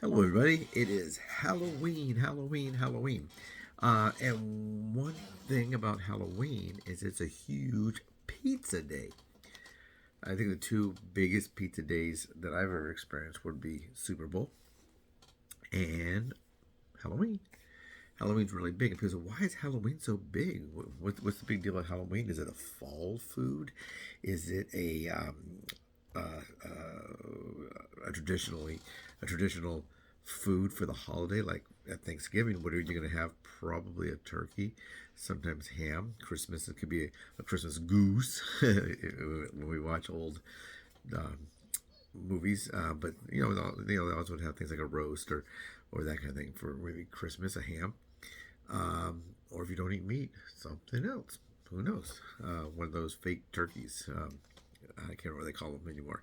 Hello, everybody. It is Halloween, Halloween, Halloween. And one thing about Halloween is it's a huge pizza day. I think the two biggest pizza days that I've ever experienced would be Super Bowl and Halloween. Halloween's really big. And people say, why is Halloween so big? What's the big deal about Halloween? Is it a fall food? Is it a traditional food for the holiday, like at Thanksgiving? What are you going to have? Probably a turkey, sometimes ham. Christmas, it could be a Christmas goose when we watch old um, movies. But they also would have things like a roast or that kind of thing for maybe Christmas, a ham. Or if you don't eat meat, something else. Who knows? One of those fake turkeys. I can't remember what they call them anymore.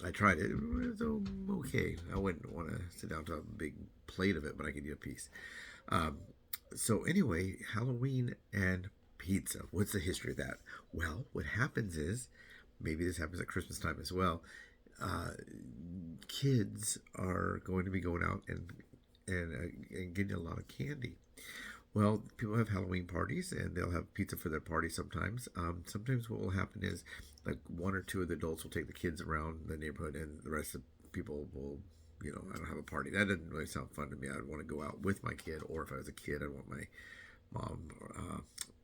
I tried it. It was okay. I wouldn't want to sit down to a big plate of it, but I could eat a piece. Um, so anyway, Halloween and pizza. What's the history of that? Well, what happens is, maybe this happens at Christmas time as well. Uh, Kids are going to be going out and getting a lot of candy. Well, people have Halloween parties and they'll have pizza for their party sometimes. Sometimes what will happen is like one or two of the adults will take the kids around the neighborhood and the rest of the people will, I don't have a party. That doesn't really sound fun to me. I'd want to go out with my kid, or if I was a kid, I'd want mom,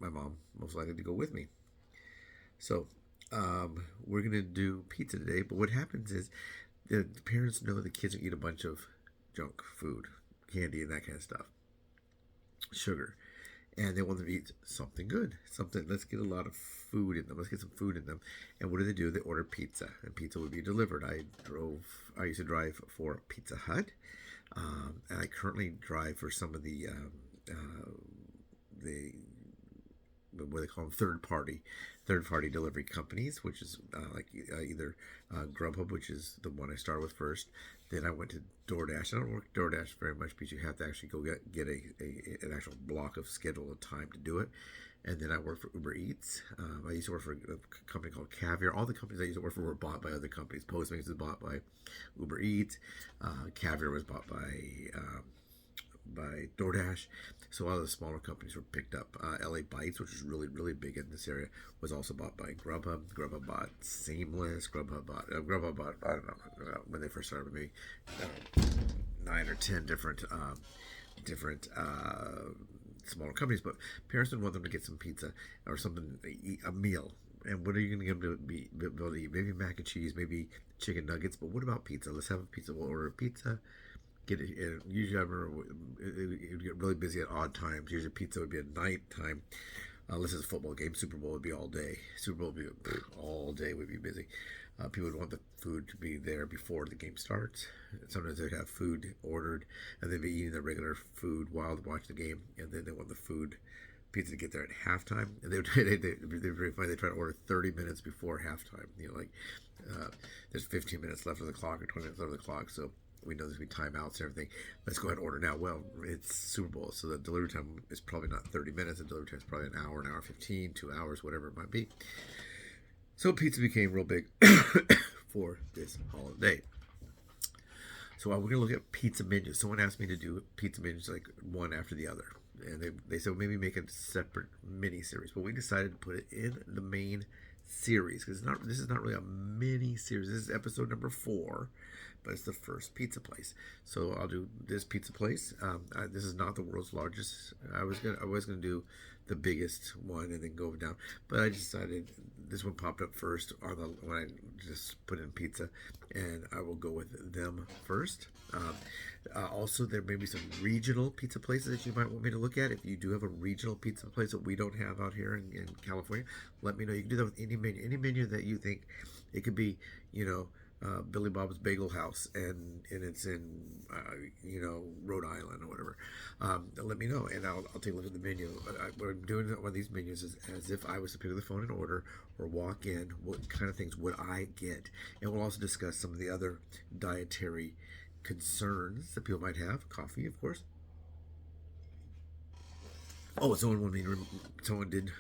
my mom most likely to go with me. So we're going to do pizza today. But what happens is the parents know the kids will eat a bunch of junk food, candy, and that kind of stuff, sugar, and they want them to eat something good. Let's get a lot of food in them. Let's get some food in them. And what do? They order pizza, and pizza would be delivered. I used to drive for Pizza Hut, and I currently drive for some of the what they call them, third party delivery companies, which is either Grubhub, which is the one I started with first. Then I went to DoorDash. I don't work DoorDash very much because you have to actually go get an actual block of schedule of time to do it. And then I worked for Uber Eats. I used to work for a company called Caviar. All the companies I used to work for were bought by other companies. Postmates was bought by Uber Eats. Caviar was bought by DoorDash. So a lot of the smaller companies were picked up. LA Bites, which is really, really big in this area, was also bought by Grubhub. Grubhub bought Seamless. Grubhub bought, I don't know, when they first started, maybe 9 or 10 different smaller companies. But parents would want them to get some pizza or something, eat a meal. And what are you going to get them to be able to eat? Maybe mac and cheese, maybe chicken nuggets. But what about pizza? Let's have a pizza. We'll order a pizza. Get it. Usually, I remember it would get really busy at odd times. Usually, pizza would be at night time. Unless it's a football game. Super Bowl would be all day. Super Bowl would be all day. Would be busy. People would want the food to be there before the game starts. Sometimes they'd have food ordered, and they'd be eating their regular food while they watch the game, and then they want the pizza to get there at halftime. And they're very funny. They try to order 30 minutes before halftime. There's 15 minutes left of the clock or 20 minutes left of the clock, so we know there's going to be timeouts and everything. Let's go ahead and order now. Well, it's Super Bowl, so the delivery time is probably not 30 minutes. The delivery time is probably an hour 15, 2 hours, whatever it might be. So pizza became real big for this holiday. So we're going to look at pizza menus. Someone asked me to do pizza menus like one after the other. And they said, well, maybe make a separate mini series. But we decided to put it in the main series because this is not really a mini series. This is episode number 4, but it's the first pizza place. So I'll do this pizza place. This is not the world's largest. I was gonna do the biggest one and then go down, but I decided this one popped up first when I just put in pizza, and I will go with them first. Also, there may be some regional pizza places that you might want me to look at. If you do have a regional pizza place that we don't have out here in California, let me know. You can do that with any menu that you think. It could be, Billy Bob's Bagel House, and it's in Rhode Island or whatever. Let me know, and I'll take a look at the menu. What I'm doing on these menus is as if I was to pick up the phone and order or walk in. What kind of things would I get? And we'll also discuss some of the other dietary concerns that people might have. Coffee, of course. Oh, someone did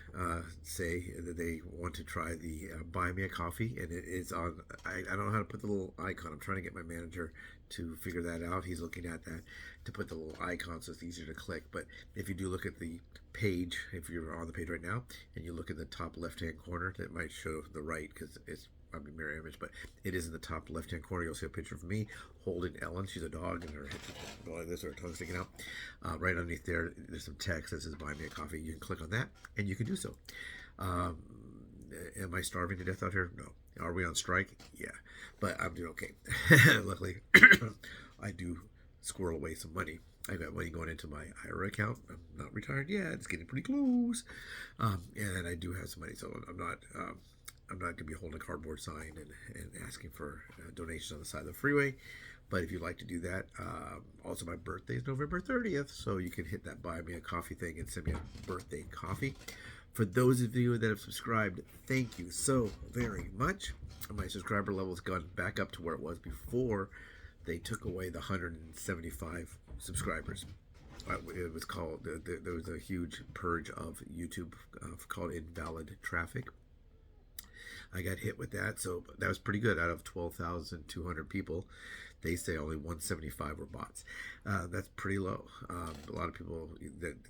say that they want to try the Buy Me a Coffee, and it is on. I don't know how to put the little icon. I'm trying to get my manager to figure that out. He's looking at that to put the little icon so it's easier to click. But if you do look at the page, if you're on the page right now, and you look in the top left-hand corner, that might show the right because it's I mean, mirror image, but it is in the top left-hand corner. You'll see a picture of me holding Ellen. She's a dog, and her head's going like this, or her tongue sticking out. Right underneath there, there's some text that says "Buy Me a Coffee." You can click on that, and you can do so. Um, am I starving to death out here? No. Are we on strike? Yeah, but I'm doing okay. Luckily, I do squirrel away some money. I got money going into my IRA account. I'm not retired yet. It's getting pretty close, and I do have some money, so I'm not. I'm not going to be holding a cardboard sign and asking for donations on the side of the freeway. But if you'd like to do that, also my birthday is November 30th, so you can hit that Buy Me a Coffee thing and send me a birthday coffee. For those of you that have subscribed, thank you so very much. My subscriber level has gone back up to where it was before they took away the 175 subscribers. It was called, there was a huge purge of YouTube called invalid traffic. I got hit with that, so that was pretty good. Out of 12,200 people, they say only 175 were bots. That's pretty low. A lot of people,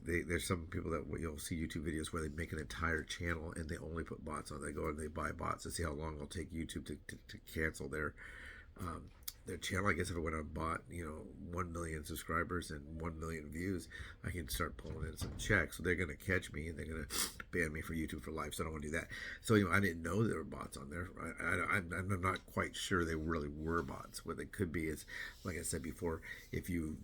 there's some people that you'll see YouTube videos where they make an entire channel and they only put bots on. They go and they buy bots to see how long it'll take YouTube to cancel their channel. I guess if I went on bot, 1 million subscribers and 1 million views, I can start pulling in some checks. So they're going to catch me and they're going to ban me for YouTube for life. So I don't want to do that. So I didn't know there were bots on there. I'm not quite sure they really were bots. What they could be is, like I said before, if you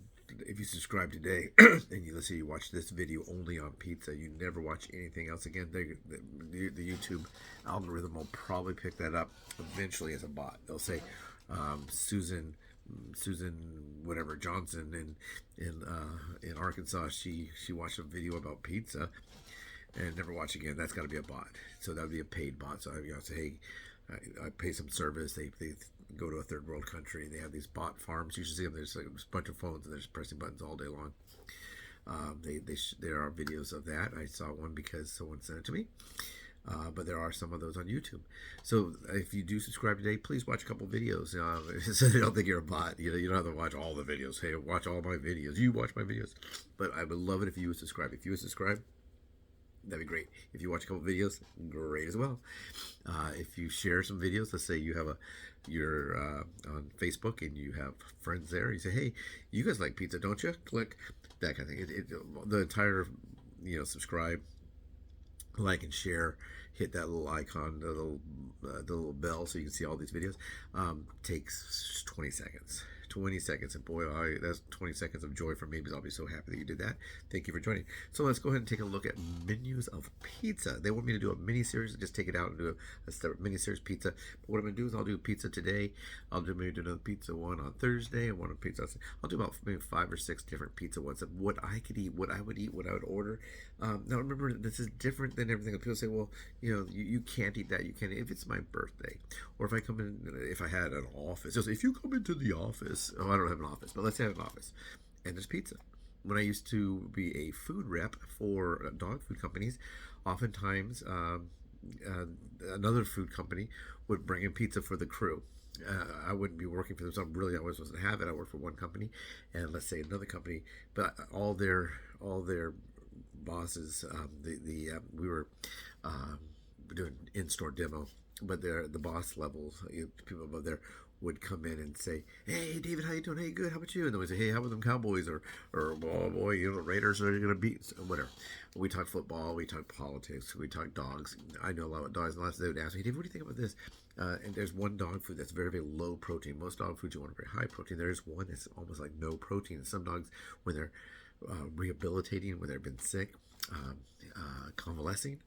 subscribe today and let's say you watch this video only on pizza, you never watch anything else again, the YouTube algorithm will probably pick that up eventually as a bot. They'll say Susan whatever Johnson in Arkansas, she watched a video about pizza and never watched again. That's got to be a bot. So that would be a paid bot. So I say, hey, I pay some service. They go to a third world country. They have these bot farms. You should see them. There's like a bunch of phones and they're just pressing buttons all day long. There are videos of that. I saw one because someone sent it to me. But there are some of those on YouTube. So if you do subscribe today, please watch a couple videos. So they don't think you're a bot. You don't have to watch all the videos. Hey, watch all my videos. You watch my videos. But I would love it if you would subscribe. If you would subscribe, that'd be great. If you watch a couple videos, great as well. If you share some videos, let's say you're on Facebook and you have friends there. You say, hey, you guys like pizza, don't you? Click that kind of thing. The entire, subscribe, like and share, hit that little icon, the little bell so you can see all these videos. Takes 20 seconds. 20 seconds, and boy, that's 20 seconds of joy for me because I'll be so happy that you did that. Thank you for joining. So let's go ahead and take a look at menus of pizza. They want me to do a mini series, just take it out and do a separate mini series pizza. But what I'm going to do is I'll do pizza today. I'll maybe do another pizza one on Thursday and one on pizza. I'll do about maybe 5 or 6 different pizza ones of what I could eat, what I would eat, what I would order. Now remember, this is different than everything. People say, well, you can't eat that. You can't. If it's my birthday, or if I come in, if I had an office. Just if you come into the office. Oh, I don't have an office, but let's say I have an office, and there's pizza. When I used to be a food rep for dog food companies, oftentimes another food company would bring in pizza for the crew. I wouldn't be working for them, so I was supposed to have it. I worked for one company, and let's say another company, but all their bosses, we were doing in-store demo, but the boss levels, people above there would come in and say, hey David, how you doing? Hey, good, how about you? And then we say, hey, how about them Cowboys, or oh boy, the Raiders are gonna beat, whatever. We talk football, we talk politics, we talk dogs. I know a lot about dogs. And last day they would ask me, hey David, what do you think about this? And there's one dog food that's very, very low protein. Most dog foods you want very high protein. There's one that's almost like no protein. Some dogs, when they're rehabilitating, when they've been sick, convalescing,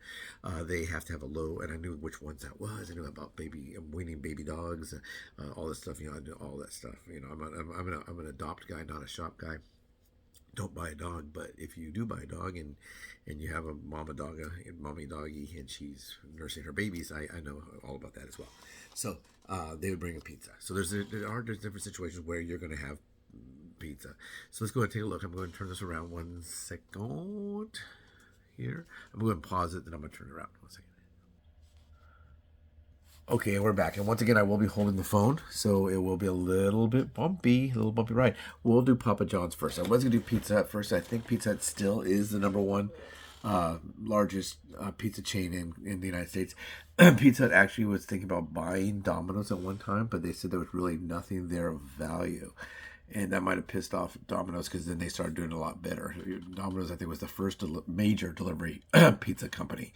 they have to have a low, and I knew which ones that was. I knew about weaning baby dogs, all this stuff. I knew all that stuff. I'm an adopt guy, not a shop guy. Don't buy a dog, but if you do buy a dog and you have a mommy doggy, and she's nursing her babies, I know all about that as well. So they would bring a pizza. So there's different situations where you're going to have pizza. So let's go ahead and take a look. I'm going to turn this around 1 second. here. I'm going to pause it, then I'm going to turn it around. 1 second. Okay, and we're back. And once again, I will be holding the phone, so it will be a little bumpy ride. We'll do Papa John's first. I was going to do Pizza Hut first. I think Pizza Hut still is the number one largest pizza chain in the United States. Pizza Hut actually was thinking about buying Domino's at one time, but they said there was really nothing there of value. And that might have pissed off Domino's because then they started doing a lot better. Domino's, I think, was the first major delivery pizza company.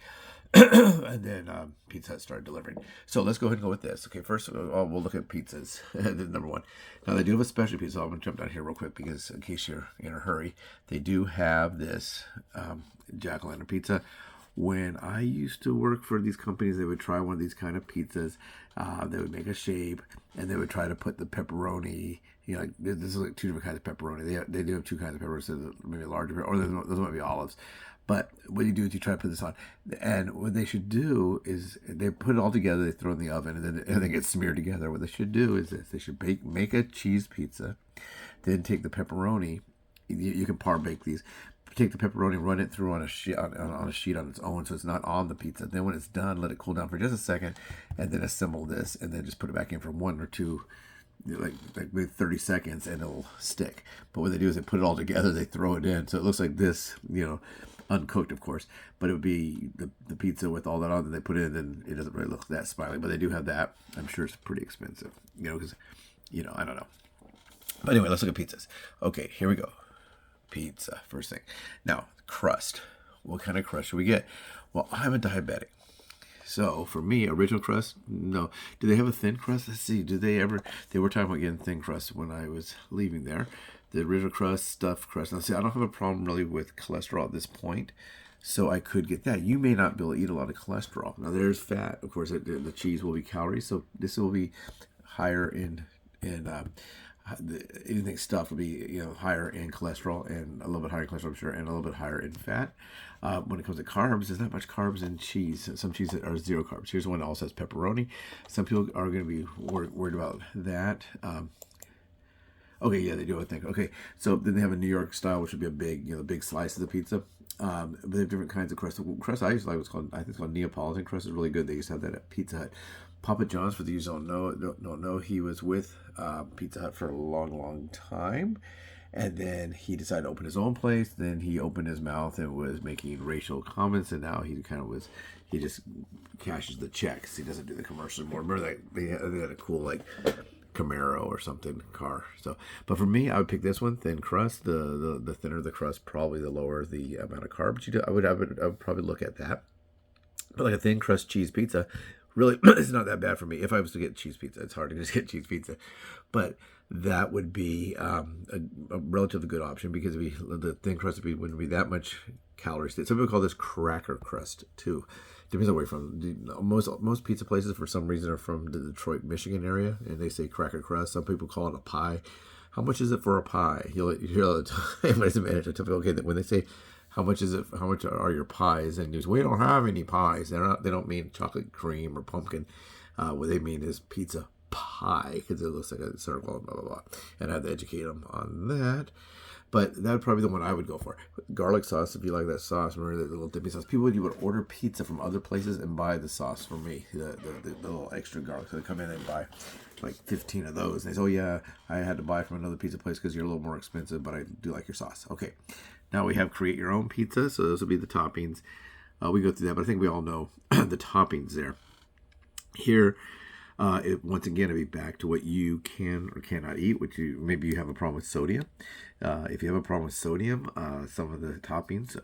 And then Pizza Hut started delivering. So let's go ahead and go with this. Okay, first we'll look at pizzas. Number one. Now they do have a special pizza. I'm going to jump down here real quick because in case you're in a hurry, they do have this jack-o'-lantern pizza. When I used to work for these companies, they would try one of these kind of pizzas. They would make a shape, and they would try to put the pepperoni. You know, like this is like two different kinds of pepperoni. They do have two kinds of pepperoni, so maybe larger, or those might be olives. But what you do is you try to put this on. And what they should do is they put it all together, they throw it in the oven, and then everything gets smeared together. What they should do is this. They should make a cheese pizza, then take the pepperoni. You can par bake these. Take the pepperoni, run it through on a sheet on its own, so it's not on the pizza. Then when it's done, let it cool down for just a second, and then assemble this, and then just put it back in for 1 or 2, like maybe 30 seconds, and it'll stick. But what they do is they put it all together, they throw it in, so it looks like this, uncooked, of course, but it would be the pizza with all that on that they put in, and it doesn't really look that smiley. But they do have that. I'm sure it's pretty expensive, because, I don't know. But anyway, let's look at pizzas. Okay, here we go. Pizza, first thing. Now, crust. What kind of crust should we get? Well, I'm a diabetic. So, for me, original crust, no. Do they have a thin crust? Let's see. They were talking about getting thin crust when I was leaving there. The original crust, stuffed crust. Now, see, I don't have a problem really with cholesterol at this point, so I could get that. You may not be able to eat a lot of cholesterol. Now, there's fat. Of course, the cheese will be calories, so this will be higher in anything stuffed will be higher in cholesterol, and a little bit higher in cholesterol, I'm sure, and a little bit higher in fat. When it comes to carbs, there's not much carbs in cheese. Some cheese are 0 carbs. Here's one that also has pepperoni. Some people are going to be worried about that. Okay, yeah, they do, I think. Okay, so then they have a New York style, which would be a big slice of the pizza. But they have different kinds of crust. The crust I used to like I think it's called Neapolitan crust. Is really good. They used to have that at Pizza Hut. Papa John's, for those who don't know, he was with Pizza Hut for a long time, and then he decided to open his own place. Then he opened his mouth and was making racial comments, and now he just cashes the checks. He doesn't do the commercial anymore. Remember that they had a cool Camaro or something car. So, but for me, I would pick this one, thin crust. The thinner the crust, probably the lower the amount of carbs. I would probably look at that. But like a thin crust cheese pizza, really, it's not that bad for me. If I was to get cheese pizza, it's hard to just get cheese pizza, but that would be a relatively good option because the thin crust wouldn't be that much calories. Some people call this cracker crust too. Depends on where you're from. Most pizza places, for some reason, are from the Detroit, Michigan area, and they say cracker crust. Some people call it a pie. How much is it for a pie? You'll hear all the time. As a manager, I tell people, okay, that when they say how much is it? How much are your pies? And news, we don't have any pies. They don't mean chocolate cream or pumpkin. What they mean is pizza pie because it looks like a circle, blah blah blah. And I had to educate them on that. But that would probably be the one I would go for. Garlic sauce, if you like that sauce, remember the little dippy sauce. People would order pizza from other places and buy the sauce for me, the little extra garlic. So they come in and buy like 15 of those. And they say, oh yeah, I had to buy from another pizza place because you're a little more expensive, but I do like your sauce. Okay, now we have create your own pizza. So those will be the toppings. We go through that, but I think we all know the toppings there. Here, once again, it'll be back to what you can or cannot eat, maybe you have a problem with sodium. If you have a problem with sodium, some of the toppings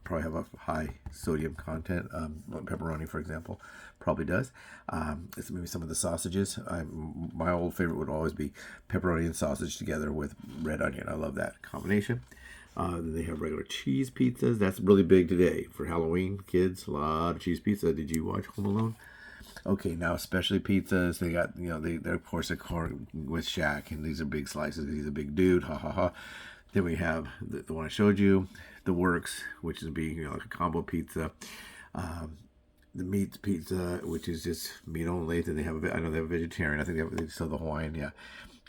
probably have a high sodium content. Pepperoni, for example, probably does. It's maybe some of the sausages. My old favorite would always be pepperoni and sausage together with red onion. I love that combination. Then they have regular cheese pizzas. That's really big today for Halloween. Kids, a lot of cheese pizza. Did you watch Home Alone? Okay, now especially pizzas, they got, they're of course a corn with Shaq, and these are big slices. He's a big dude, ha ha ha. Then we have the one I showed you, the works, which is being like a combo pizza. The meat pizza, which is just meat only. Then I know they have a vegetarian. I think they sell the Hawaiian, yeah.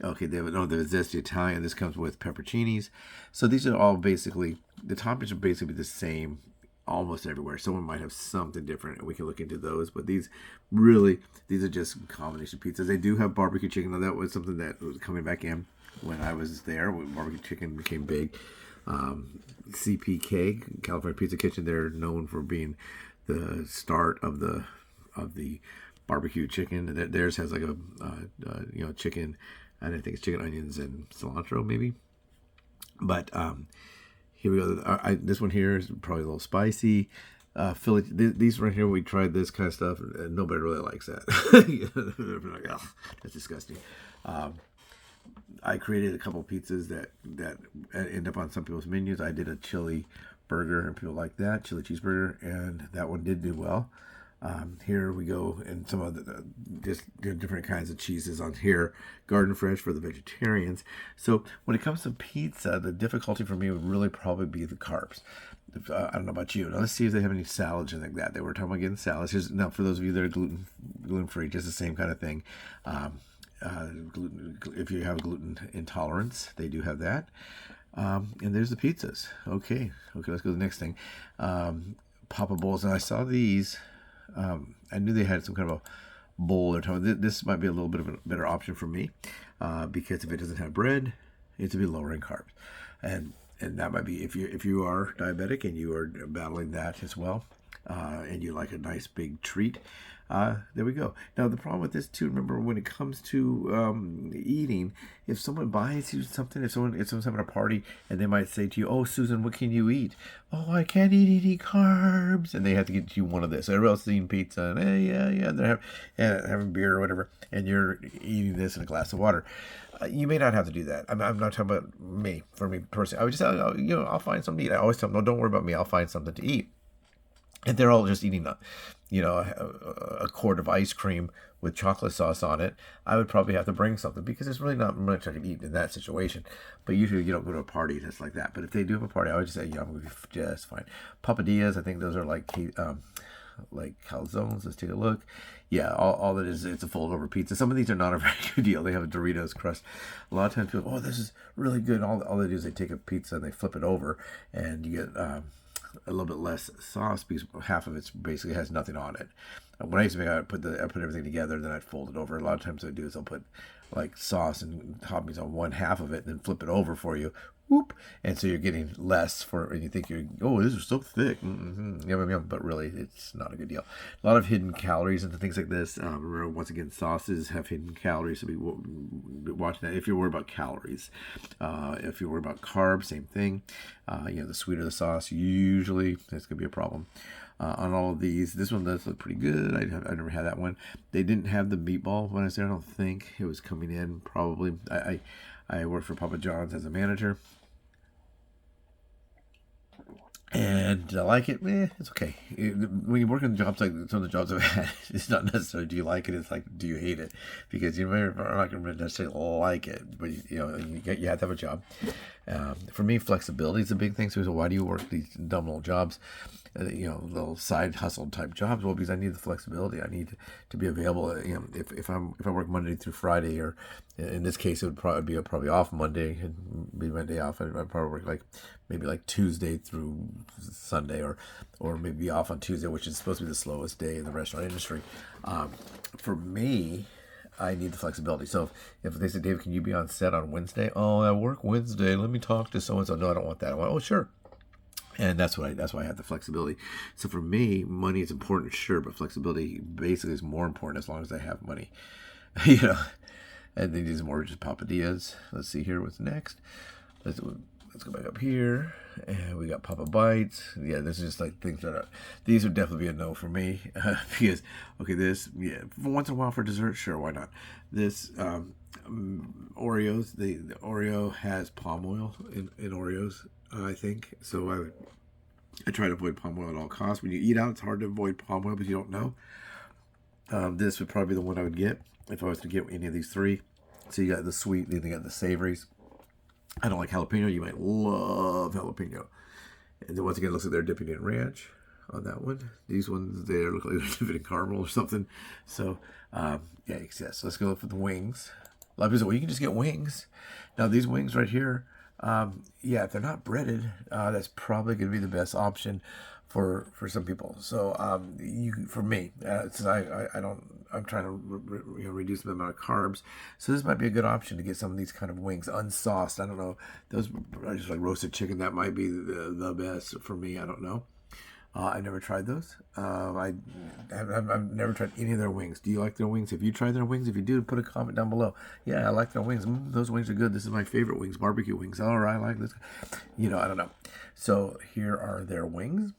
Okay, there's this, the Italian. This comes with pepperoncinis. So these are all basically, the toppings are basically the same almost everywhere. Someone might have something different, and we can look into those. But these are just combination pizzas. They do have barbecue chicken. Now, that was something that was coming back in when I was there, when barbecue chicken became big. CPK, California Pizza Kitchen, they're known for being the start of the barbecue chicken. Theirs has like a chicken, and I think it's chicken, onions, and cilantro maybe. But here we go. This one here is probably a little spicy. Philly, these right here, we tried this kind of stuff, and nobody really likes that. They're like, oh, that's disgusting. I created a couple pizzas that end up on some people's menus. I did a chili burger, and people like that, chili cheeseburger, and that one did do well. Here we go, and some of the just different kinds of cheeses on here. Garden Fresh for the vegetarians. So when it comes to pizza, the difficulty for me would really probably be the carbs. I don't know about you. Now let's see if they have any salads and like that. They were talking about getting salads. Now for those of you that are gluten free, just the same kind of thing. If you have gluten intolerance, they do have that. And there's the pizzas. Okay, let's go to the next thing. Papa bowls. And I saw these. I knew they had some kind of a bowl or something. This might be a little bit of a better option for me because if it doesn't have bread, it's a bit lower in carbs, and that might be if you are diabetic and you are battling that as well, and you like a nice big treat. There we go. Now the problem with this too, remember when it comes to eating, if someone buys you something, if someone's having a party and they might say to you, "Oh, Susan, what can you eat?" "Oh, I can't eat any carbs," and they have to get you one of this. Everybody else is eating pizza and and they're having beer or whatever, and you're eating this in a glass of water. You may not have to do that. I'm not talking about me. For me personally, I would just I'll find something to eat. I always tell them, "No, don't worry about me. I'll find something to eat." And they're all just eating a quart of ice cream with chocolate sauce on it. I would probably have to bring something because there's really not much I can eat in that situation. But usually you don't go to a party that's like that. But if they do have a party, I would just say, I'm going to be just fine. Papadillas, I think those are like calzones. Let's take a look. Yeah, all that is, it's a fold over pizza. Some of these are not a very good deal. They have a Doritos crust. A lot of times people, "Oh, this is really good." All they do is they take a pizza and they flip it over, and you get a little bit less sauce because half of it basically has nothing on it. When I used to make, I put everything together, then I'd fold it over. A lot of times what I do is I'll put like sauce and toppings on one half of it, and then flip it over for you. Whoop! And so you're getting less and you think this is so thick, yum, yum, but really it's not a good deal. A lot of hidden calories and things like this. Remember, once again, sauces have hidden calories, so be watching that if you're worried about calories. If you're worried about carbs, same thing. The sweeter the sauce, usually that's gonna be a problem. On all of these, this one does look pretty good. I never had that one. They didn't have the meatball when I was there. I don't think it was coming in. Probably. I worked for Papa John's as a manager. And I like it. It's okay. When you work in jobs like some of the jobs I've had, it's not necessarily do you like it. It's like, do you hate it? Because you're not going to necessarily like it, but you have to have a job. For me, flexibility is a big thing. So why do you work these dumb little jobs? Little side hustle type jobs. Well, because I need the flexibility. I need to be available. If I work Monday through Friday, or in this case, it would probably be off Monday and be my day off. I'd probably work maybe Tuesday through Sunday, or maybe be off on Tuesday, which is supposed to be the slowest day in the restaurant industry. For me, I need the flexibility. So if they say, "Dave, can you be on set on Wednesday?" "Oh, I work Wednesday. Let me talk to so and so." "No, I don't want that." I want, "Oh, sure." And that's why I have the flexibility. So for me, money is important, sure, but flexibility basically is more important as long as I have money. And then these are more just papadillas. Let's see here what's next. Let's go back up here, and we got Papa Bites. Yeah, this is just things these would definitely be a no for me because this for once in a while for dessert, sure, why not? This Oreos, the Oreo has palm oil in Oreos. I think so. I try to avoid palm oil at all costs. When you eat out, it's hard to avoid palm oil because you don't know. This would probably be the one I would get if I was to get any of these three. So you got the sweet, then you got the savories. I don't like jalapeno. You might love jalapeno. And then once again, it looks like they're dipping in ranch on that one. These ones, they look like they're dipping in caramel or something. So, yes. Let's go for the wings. A lot of people say, "Well, you can just get wings." Now, these wings right here, if they're not breaded, that's probably going to be the best option for some people. So for me, since I don't, I'm trying to reduce the amount of carbs. So this might be a good option to get some of these kind of wings unsauced. I don't know, those are just like roasted chicken. That might be the best for me. I don't know. I've never tried those. I've never tried any of their wings. Do you like their wings? If you tried their wings, if you do, put a comment down below. Yeah, I like their wings. Those wings are good. This is my favorite wings, barbecue wings. All right, I like this. I don't know. So here are their wings.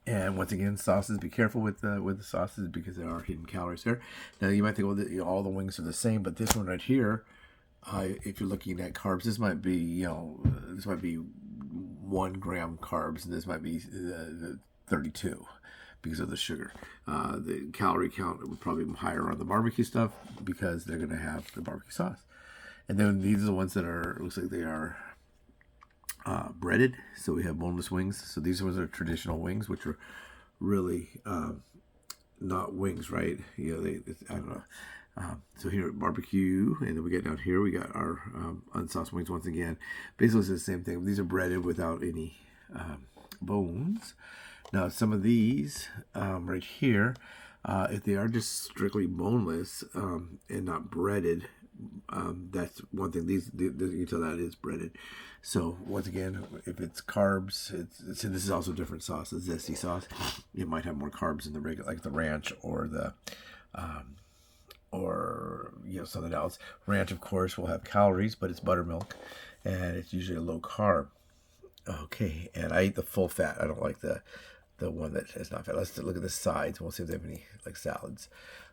And once again, sauces. Be careful with the sauces because there are hidden calories there. Now you might think, well, all the wings are the same, but this one right here, if you're looking at carbs, this might be 1 gram carbs, and this might be 32 because of the sugar. The calorie count would probably be higher on the barbecue stuff because they're going to have the barbecue sauce. And then these are the ones that looks like they are breaded. So we have boneless wings. So these ones are traditional wings, which are really not wings, right? I don't know. So here at barbecue, and then we get down here, we got our unsauced wings once again. Basically, it's the same thing. These are breaded without any bones. Now, some of these right here, if they are just strictly boneless and not breaded, that's one thing. You can tell that is breaded. So once again, if it's carbs, this is also a different sauce, the zesty sauce. It might have more carbs than the regular, like the ranch or the something else. Ranch, of course, will have calories, but it's buttermilk, and it's usually a low carb. Okay, and I eat the full fat. I don't like the one that is not fat. Let's look at the sides. We'll see if they have any like salads.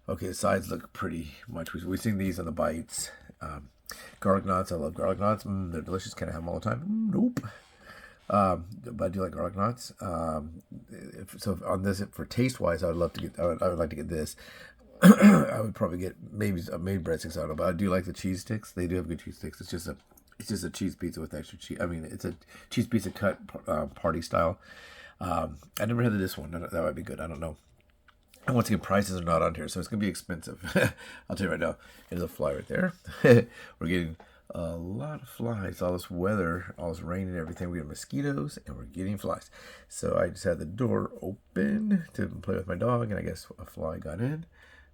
Okay, the sides look pretty much. We've seen these on the bites. Garlic knots. I love garlic knots. They're delicious. Can I have them all the time? Nope. But I do like garlic knots. So on this, for taste wise, I would like to get this. I would probably get maybe breadsticks. I don't know, but I do like the cheese sticks. They do have good cheese sticks. It's just a cheese pizza with extra cheese. I mean, it's a cheese pizza cut party style. I never had this one. That might be good. I don't know. And once again, prices are not on here, so it's gonna be expensive. I'll tell you right now. There's a fly right there. We're getting a lot of flies. All this weather, all this rain and everything. We have mosquitoes and we're getting flies. So I just had the door open to play with my dog, and I guess a fly got in.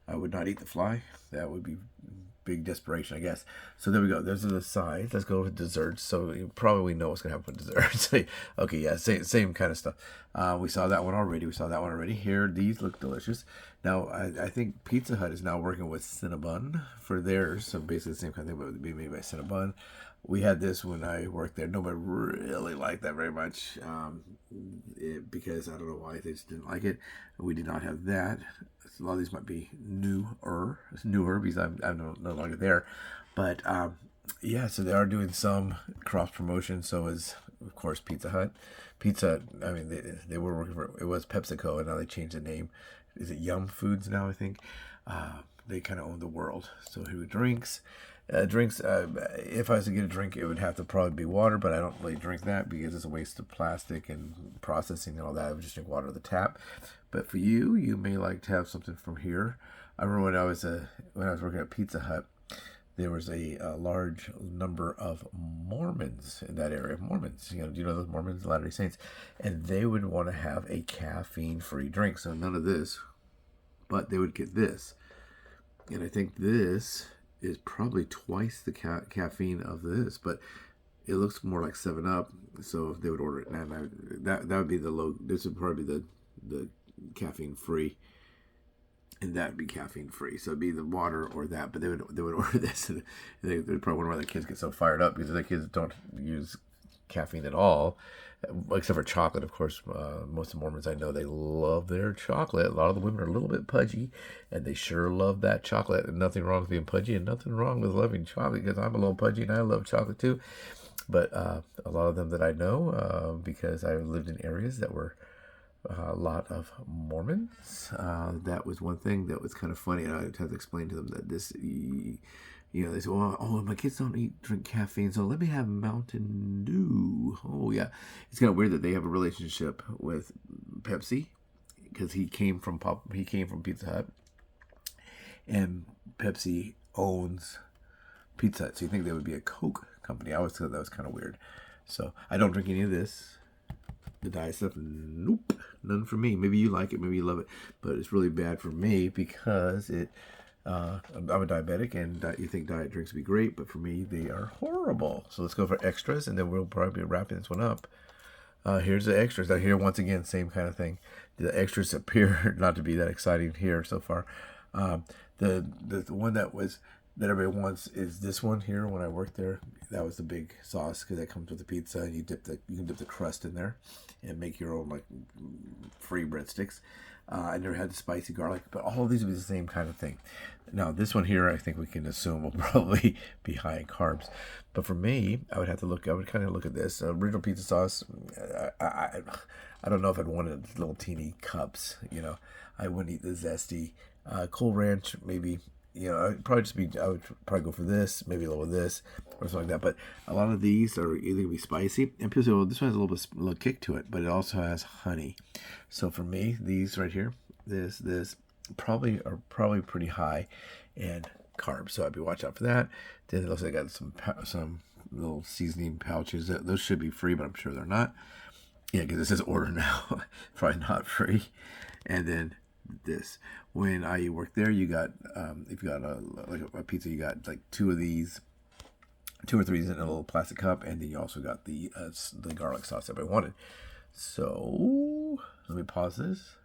I would not eat the fly. That would be big desperation, I guess. So there we go. Those are the sides. Let's go with desserts. So you probably know what's going to happen with desserts. Okay, yeah, same kind of stuff. We saw that one already. Here, these look delicious. Now, I think Pizza Hut is now working with Cinnabon for theirs. So basically the same kind of thing, but it would be made by Cinnabon. We had this when I worked there. Nobody really liked that very much because I don't know why they just didn't like it. We did not have that. A lot of these might be newer because I'm no longer there. But yeah, so they are doing some cross promotion. So is, of course, Pizza Hut. I mean, they were working for, it was PepsiCo, and now they changed the name. Is it Yum Foods now, I think? They kind of own the world. So here are drinks. If I was to get a drink, it would have to probably be water, but I don't really drink that because it's a waste of plastic and processing and all that. I would just drink water at the tap. But for you may like to have something from here. I remember when I was working at Pizza Hut, there was a large number of Mormons in that area. Mormons, do you know those Mormons, Latter-day Saints? And they would want to have a caffeine-free drink. So none of this, but they would get this. And I think this is probably twice the caffeine of this, but it looks more like 7-Up. So they would order it, and that would be the low. This would probably be the caffeine free, and that would be caffeine free. So it'd be the water or that, but they would order this, and they probably wonder why the kids get so fired up because the kids don't use caffeine at all, except for chocolate. Of course, most of the Mormons I know, they love their chocolate. A lot of the women are a little bit pudgy, and they sure love that chocolate. And nothing wrong with being pudgy, and nothing wrong with loving chocolate, because I'm a little pudgy and I love chocolate too. But a lot of them that I know, because I lived in areas that were a lot of Mormons, that was one thing that was kind of funny. And I had to explain to them that this, they say, oh, my kids don't drink caffeine, so let me have Mountain Dew. Oh, yeah. It's kind of weird that they have a relationship with Pepsi, because he came from Pizza Hut, and Pepsi owns Pizza Hut, so you think they would be a Coke company. I always thought that was kind of weird. So I don't drink any of this. The diet stuff, nope, none for me. Maybe you like it, maybe you love it, but it's really bad for me because I'm a diabetic, and you think diet drinks would be great, but for me, they are horrible. So let's go for extras, and then we'll probably be wrapping this one up. Here's the extras. Now here, once again, same kind of thing. The extras appear not to be that exciting here so far. The one that everybody wants is this one here. When I worked there, that was the big sauce because that comes with the pizza, and you can dip the crust in there, and make your own like free breadsticks. I never had the spicy garlic, but all of these would be the same kind of thing. Now this one here, I think we can assume will probably be high in carbs, but for me, I would kind of look at this original pizza sauce. I don't know if I'd want it in little teeny cups. I wouldn't eat the zesty. Cool Ranch, maybe. I would probably go for this, maybe a little of this, or something like that. But a lot of these are either going to be spicy, and people say, well, this one has a little kick to it, but it also has honey. So for me, these right here, this are probably pretty high in carbs. So I'd be watch out for that. Then it looks like I got some little seasoning pouches. Those should be free, but I'm sure they're not. Yeah, because it says order now. Probably not free. And then this, when I worked there, you got if you got a pizza, you got like two or three in a little plastic cup, and then you also got the garlic sauce everybody wanted. So let me pause this.